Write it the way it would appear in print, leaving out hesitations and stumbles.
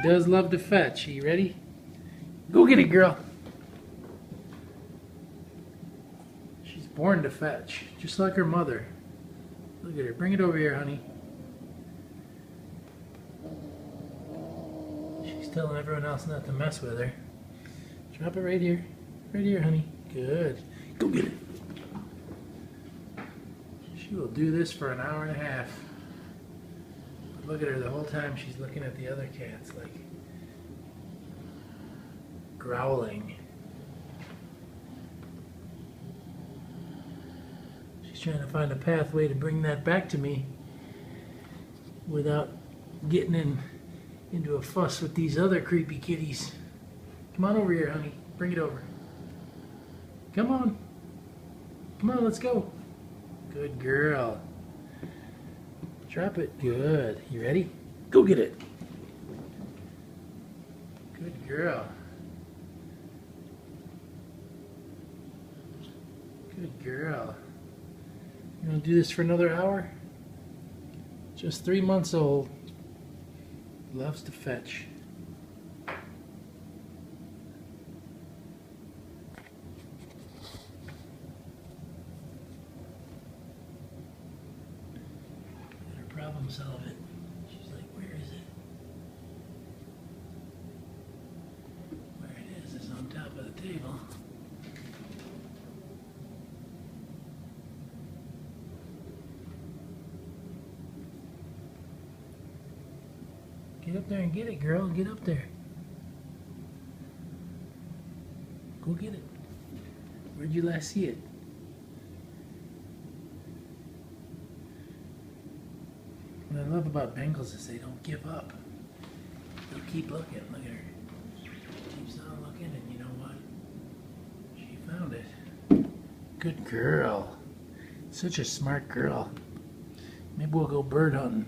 does love to fetch. Are you ready? Go get it, girl. She's born to fetch, just like her mother. Look at her. Bring it over here, honey. She's telling everyone else not to mess with her. Drop it right here. Right here, honey. Good. Go get it. She will do this for an hour and a half. Look at her the whole time. She's looking at the other cats, like growling. She's trying to find a pathway to bring that back to me without getting into a fuss with these other creepy kitties. Come on over here, honey. Bring it over. Come on. Come on, let's go. Good girl. Drop it. Good. You ready? Go get it. Good girl. Good girl. You want to do this for another hour? Just 3 months old. Loves to fetch. Problem solve it. She's like, where is it? Where it is on top of the table. Get up there and get it, girl. Get up there. Go get it. Where'd you last see it? What I love about Bengals is they don't give up. They keep looking. Look at her. She keeps on looking, and you know what? She found it. Good girl. Such a smart girl. Maybe we'll go bird hunting.